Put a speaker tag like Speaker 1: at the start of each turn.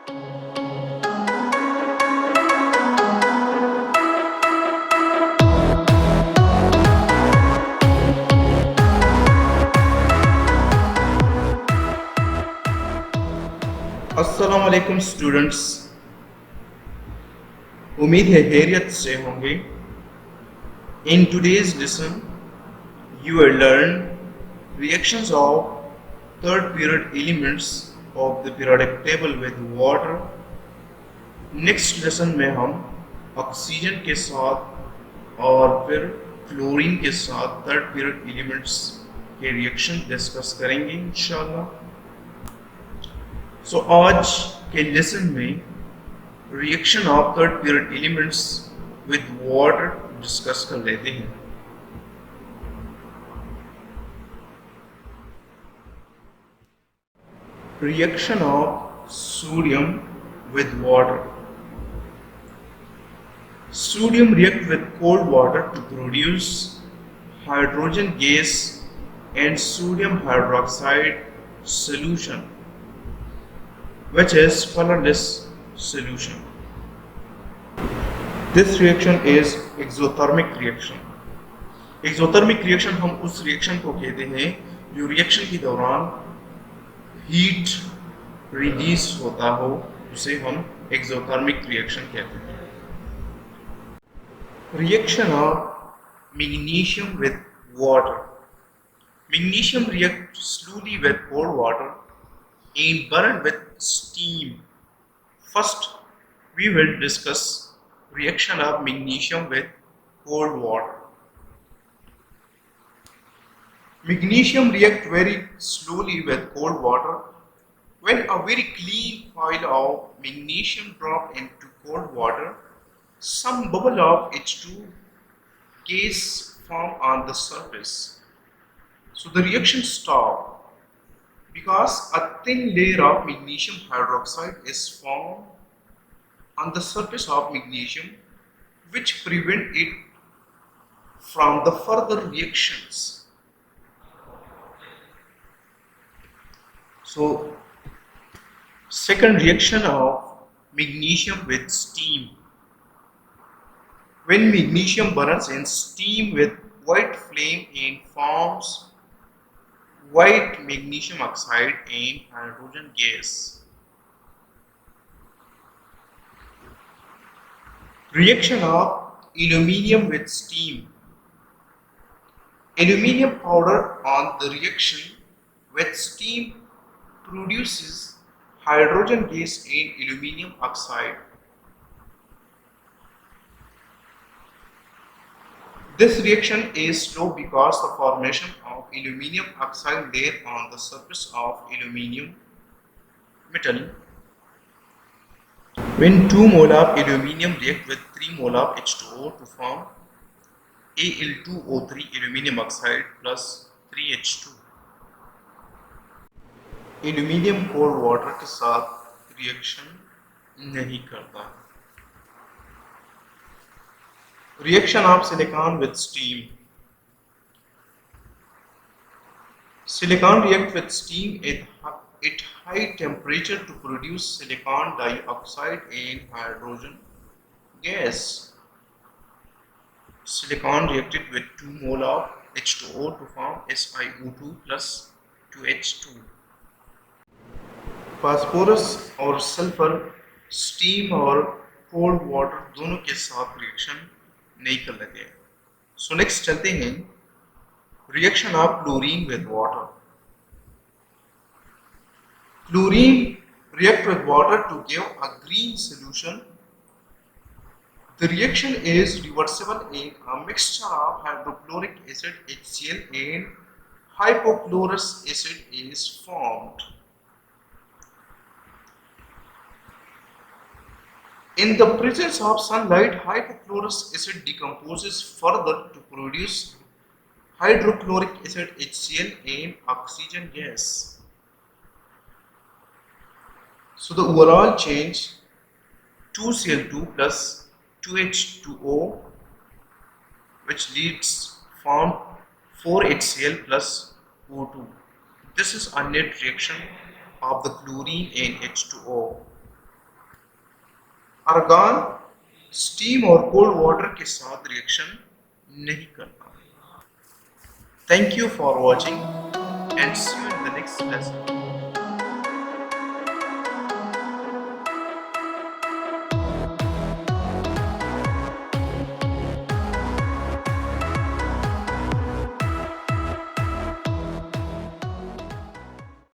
Speaker 1: अस्सलाम वालेकुम स्टूडेंट्स, उम्मीद है खैरियत से होंगे। In today's lesson you will learn reactions of third period elements of the periodic table with water. Next lesson में हम ऑक्सीजन के साथ और फिर क्लोरीन के साथ थर्ड पीरियड एलिमेंट्स के रिएक्शन डिस्कस करेंगे इंशाल्लाह। सो आज के लेसन में reaction of third period elements with water discuss कर लेते हैं। Reaction of sodium with water. Sodium reacts with cold water to produce hydrogen gas and sodium hydroxide solution, which is colorless solution. This reaction is exothermic reaction. Exothermic reaction हम उस reaction को कहते हैं जो reaction के दौरान heat release होता हो, उसे हम एक्सोथर्मिक रिएक्शन कहते हैं। Reaction of magnesium with water. Magnesium react slowly with cold water and burn with steam. First, we will discuss reaction of magnesium with cold water. Magnesium reacts very slowly with cold water. When a very clean coil of magnesium dropped into cold water, some bubble of H2 gas form on the surface. So the reaction stops because a thin layer of magnesium hydroxide is formed on the surface of magnesium, which prevent it from the further reactions. So, second reaction of magnesium with steam. When magnesium burns in steam with white flame and forms white magnesium oxide and hydrogen gas. Reaction of aluminium with steam. Aluminium powder on the reaction with steam produces hydrogen gas and aluminium oxide. This reaction is slow because the formation of aluminium oxide layer on the surface of aluminium metal. When 2 mole of aluminium react with 3 mole of H2O to form Al2O3 aluminium oxide plus 3H2. Aluminium cold water के साथ reaction नहीं करता। Reaction of silicon with steam. Silicon react with steam at high temperature to produce silicon dioxide and hydrogen gas. Silicon reacted with 2 mole of H2O to form SiO2 plus 2H2. Phosphorus और sulphur steam और cold water दोनों के साथ reaction नहीं कर लगे। So next चलते हैं reaction of chlorine with water. Chlorine react with water to give a green solution. The reaction is reversible in a mixture of hydrochloric acid HCl and hypochlorous acid is formed. In the presence of sunlight, hypochlorous acid decomposes further to produce hydrochloric acid HCl and oxygen gas. So the overall change 2Cl2 plus 2H2O, which leads form 4HCl plus O2. This is a net reaction of the chlorine and H2O. Argon steam और cold water के साथ reaction नहीं करता। Thank you for watching and see you in the next lesson.